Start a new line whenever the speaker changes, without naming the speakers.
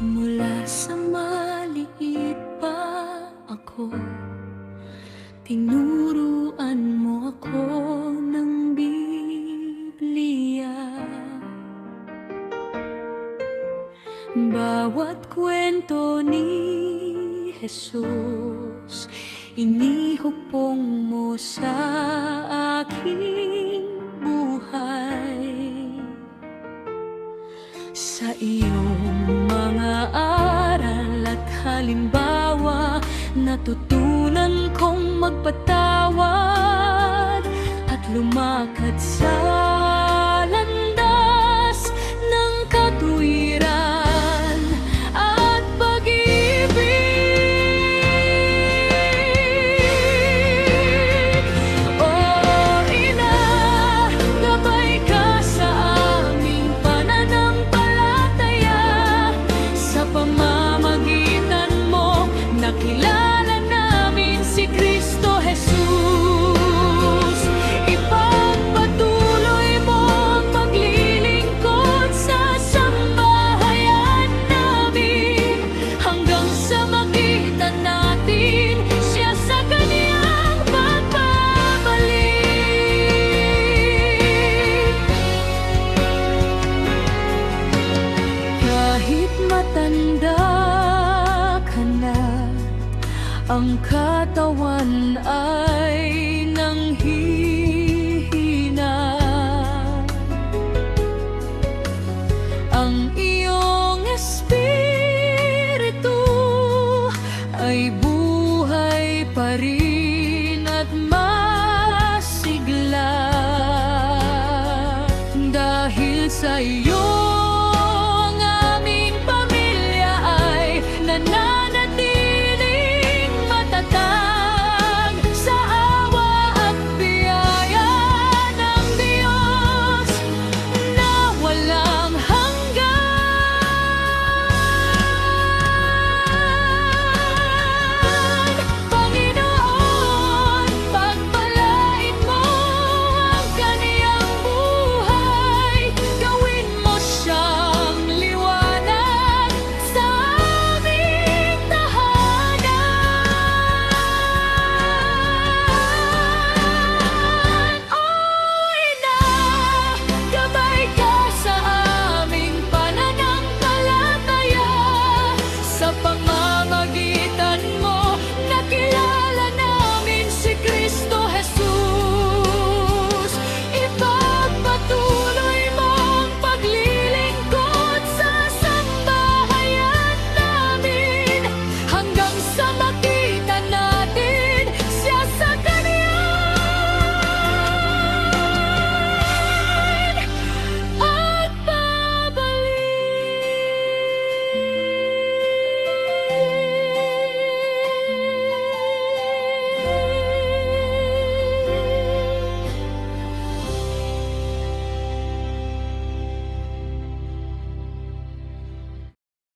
Mula sa maliit pa ako, tinuruan mo ako ng Biblia. Bawat kwento ni Jesus, inihukpong mo sa aking buhay. Sa iyong mga aral at halimbawa, natutunan kong magpatawad at lumakad sa landas ng katuwiran at pag-ibig. O Ina, gabay ka sa aming pananampalataya. Sa pamamagitan mo, nakilala namin si Kristo Jesus. Ipagpatuloy mo ang paglilingkod sa sambahayan namin hanggang sa makita natin siya sa kaniyang pagbabalik. Kahit matanda ka na, ang katawan ay nanghihina.